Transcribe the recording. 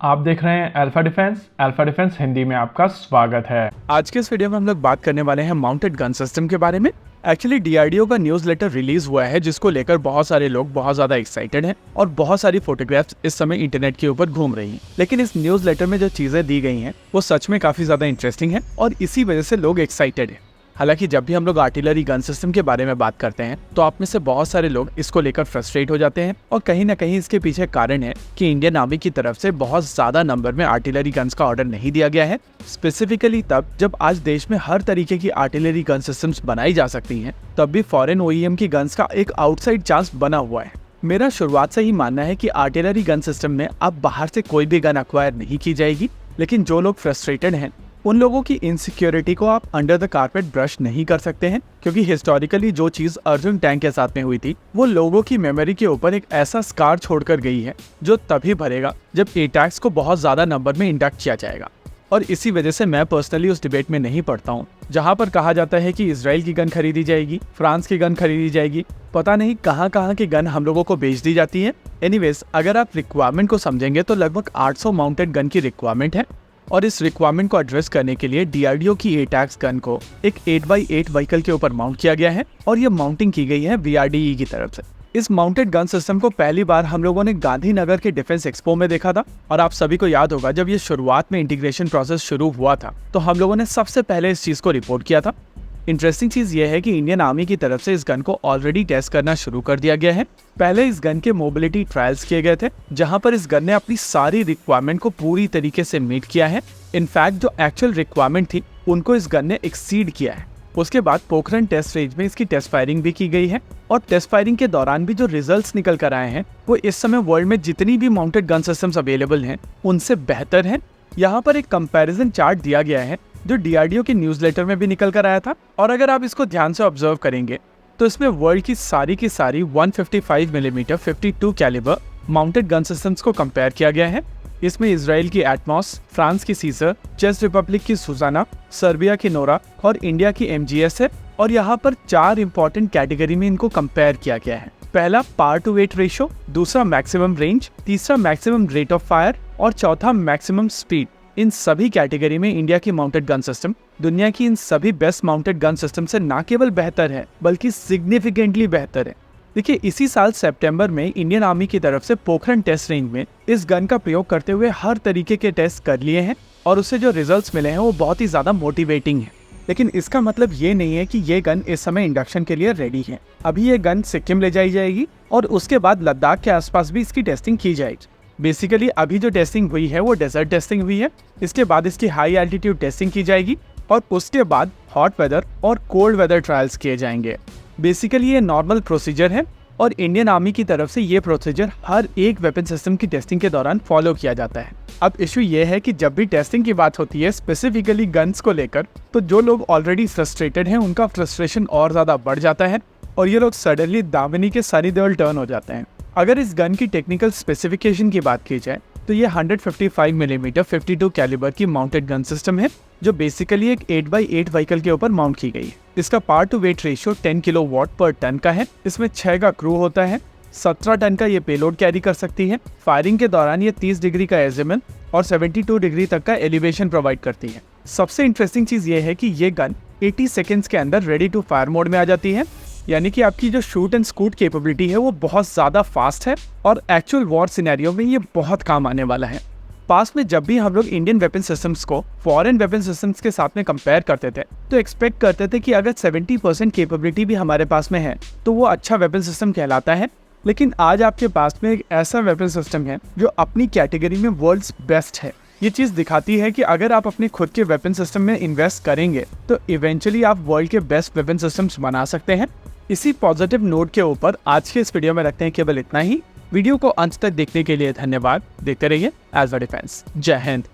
आप देख रहे हैं अल्फा डिफेंस हिंदी में आपका स्वागत है। आज के इस वीडियो में हम लोग बात करने वाले हैं माउंटेड गन सिस्टम के बारे में। एक्चुअली डीआरडीओ का न्यूज़ लेटर रिलीज हुआ है जिसको लेकर बहुत सारे लोग बहुत ज्यादा एक्साइटेड हैं और बहुत सारी फोटोग्राफ्स इस समय इंटरनेट के ऊपर घूम रही हैं। लेकिन इस न्यूज़ लेटर में जो चीजें दी गई हैं वो सच में काफी ज्यादा इंटरेस्टिंग है और इसी वजह से लोग एक्साइटेड हैं। हालांकि जब भी हम लोग आर्टिलरी गन सिस्टम के बारे में बात करते हैं तो आप में से बहुत सारे लोग इसको लेकर फ्रस्ट्रेट हो जाते हैं और कहीं ना कहीं इसके पीछे कारण है कि इंडियन आर्मी की तरफ से बहुत ज्यादा नंबर में आर्टिलरी गन्स का ऑर्डर नहीं दिया गया है। स्पेसिफिकली तब जब आज देश में हर तरीके की आर्टिलरी गन सिस्टम्स बनाई जा सकती हैं, तब भी फॉरेन ओईएम की गन्स का एक आउटसाइड चांस बना हुआ है। मेरा शुरुआत से ही मानना है कि आर्टिलरी गन सिस्टम में अब बाहर से कोई भी गन अक्वायर नहीं की जाएगी, लेकिन जो लोग फ्रस्ट्रेटेड हैं उन लोगों की इनसिक्योरिटी को आप अंडर द कारपेट ब्रश नहीं कर सकते हैं, क्योंकि हिस्टोरिकली जो चीज अर्जुन टैंक के साथ में हुई थी वो लोगों की मेमोरी के ऊपर एक ऐसा स्कार छोड़कर गई है जो तभी भरेगा जब एटैक्स को बहुत ज्यादा नंबर में इंडक्ट किया जाएगा। और इसी वजह से मैं पर्सनली उस डिबेट में नहीं पड़ता हूँ जहाँ पर कहा जाता है कि इजराइल की गन खरीदी जाएगी, फ्रांस की गन खरीदी जाएगी, पता नहीं कहाँ कहाँ की गन हम लोगों को बेच दी जाती है। एनीवेज, अगर आप रिक्वायरमेंट को समझेंगे तो लगभग 800 माउंटेड गन की रिक्वायरमेंट है और इस रिक्वायरमेंट को एड्रेस करने के लिए डीआरडीओ की एटैक्स गन को एक 8x8 व्हीकल के ऊपर माउंट किया गया है और ये माउंटिंग की गई है वीआरडीई की तरफ से। इस माउंटेड गन सिस्टम को पहली बार हम लोगों ने गांधीनगर के डिफेंस एक्सपो में देखा था और आप सभी को याद होगा जब ये शुरुआत में इंटीग्रेशन प्रोसेस शुरू हुआ था तो हम लोगों ने सबसे पहले इस चीज को रिपोर्ट किया था। इंटरेस्टिंग चीज ये है कि इंडियन आर्मी की तरफ से इस गन को ऑलरेडी टेस्ट करना शुरू कर दिया गया है। पहले इस गन के मोबिलिटी ट्रायल्स किए गए थे जहां पर इस गन ने अपनी सारी रिक्वायरमेंट को पूरी तरीके से मीट किया है। इनफैक्ट जो एक्चुअल रिक्वायरमेंट थी उनको इस गन ने एक्सीड किया है। उसके बाद पोखरण टेस्ट रेंज में इसकी टेस्ट फायरिंग भी की गई है और टेस्ट फायरिंग के दौरान भी जो रिजल्ट्स निकल कर आए हैं वो इस समय वर्ल्ड में जितनी भी माउंटेड गन सिस्टम्स अवेलेबल हैं उनसे बेहतर हैं। यहाँ पर एक कंपैरिजन चार्ट दिया गया है जो डीआरडीओ के न्यूज़ लेटर में भी निकल कर आया था और अगर आप इसको ध्यान से ऑब्जर्व करेंगे तो इसमें वर्ल्ड की सारी 155 millimetre 52 calibre mounted gun systems को कंपेयर किया गया है। इसमें इजराइल की एटमॉस, फ्रांस की सीजर, चेक रिपब्लिक की सुजाना, सर्बिया की नोरा और इंडिया की एमजीएस है और यहाँ पर 4 इंपॉर्टेंट कैटेगरी में इनको कंपेयर किया गया है। पहला पावर टू वेट रेशियो, दूसरा मैक्सिमम रेंज, तीसरा मैक्सिमम रेट ऑफ फायर और चौथा मैक्सिमम स्पीड। इन सभी कैटेगरी में इंडिया की माउंटेड गन सिस्टम दुनिया की इन सभी बेस्ट माउंटेड गन सिस्टम से न केवल बेहतर है बल्कि सिग्निफिकेंटली बेहतर है। देखिए, इसी साल सितंबर में इंडियन आर्मी की तरफ से पोखरण टेस्ट रेंज में इस गन का प्रयोग करते हुए हर तरीके के टेस्ट कर लिए हैं और उससे जो रिजल्ट्स मिले हैं वो बहुत ही ज्यादा मोटिवेटिंग है। लेकिन इसका मतलब ये नहीं है कि ये गन इस समय इंडक्शन के लिए रेडी है। अभी ये गन सिक्किम ले जाई जाएगी और उसके बाद लद्दाख के आसपास भी इसकी टेस्टिंग की जाएगी। बेसिकली अभी जो टेस्टिंग हुई है वो डेजर्ट टेस्टिंग हुई है, इसके बाद इसकी हाई एल्टीट्यूड टेस्टिंग की जाएगी और उसके बाद हॉट वेदर और कोल्ड वेदर ट्रायल्स किए जाएंगे। बेसिकली ये नॉर्मल प्रोसीजर है और इंडियन आर्मी की तरफ से ये प्रोसीजर हर एक वेपन सिस्टम की टेस्टिंग के दौरान फॉलो किया जाता है। अब इशू ये है कि जब भी टेस्टिंग की बात होती है स्पेसिफिकली गन्स को लेकर, तो जो लोग ऑलरेडी फ्रस्ट्रेटेड हैं उनका फ्रस्ट्रेशन और ज्यादा बढ़ जाता है और ये लोग सडनली दामिनी के सनी देओल टर्न हो जाते हैं। अगर इस गन की टेक्निकल स्पेसिफिकेशन की बात की जाए तो ये 155 मिलीमीटर 52 कैलिबर की माउंटेड गन सिस्टम है जो बेसिकली एक 8x8 व्हीकल के ऊपर माउंट की गई है। इसका power to weight ratio 10 kilowatt पर टन का है। इसमें 6 का क्रू होता है, 17 टन का ये पेलोड कैरी कर सकती है। फायरिंग के दौरान ये 30 डिग्री का एजिमल और 72 डिग्री तक का एलिवेशन प्रोवाइड करती है। सबसे इंटरेस्टिंग चीज ये है कि ये गन 80 सेकेंड्स के अंदर रेडी टू फायर मोड में आ जाती है, यानी कि आपकी जो शूट एंड स्कूट कैपेबिलिटी है वो बहुत ज्यादा फास्ट है और एक्चुअल वॉर सिनेरियो में ये बहुत काम आने वाला है। पास में जब भी हम लोग इंडियन वेपन सिस्टम्स को फॉरेन वेपन सिस्टम्स के साथ में कंपेयर करते थे तो एक्सपेक्ट करते थे कि अगर 70% कैपेबिलिटी भी हमारे पास में है तो वो अच्छा वेपन सिस्टम कहलाता है। लेकिन आज आपके पास में एक ऐसा वेपन सिस्टम है जो अपनी कैटेगरी में वर्ल्ड्स बेस्ट है। ये चीज दिखाती है कि अगर आप अपने खुद के वेपन सिस्टम में इन्वेस्ट करेंगे तो इवेंचुअली आप वर्ल्ड के बेस्ट वेपन सिस्टम्स बना सकते हैं। इसी पॉजिटिव नोट के ऊपर आज के इस वीडियो में रखते हैं केवल इतना ही। वीडियो को अंत तक देखने के लिए धन्यवाद। देखते रहिए अल्फा डिफेंस। जय हिंद।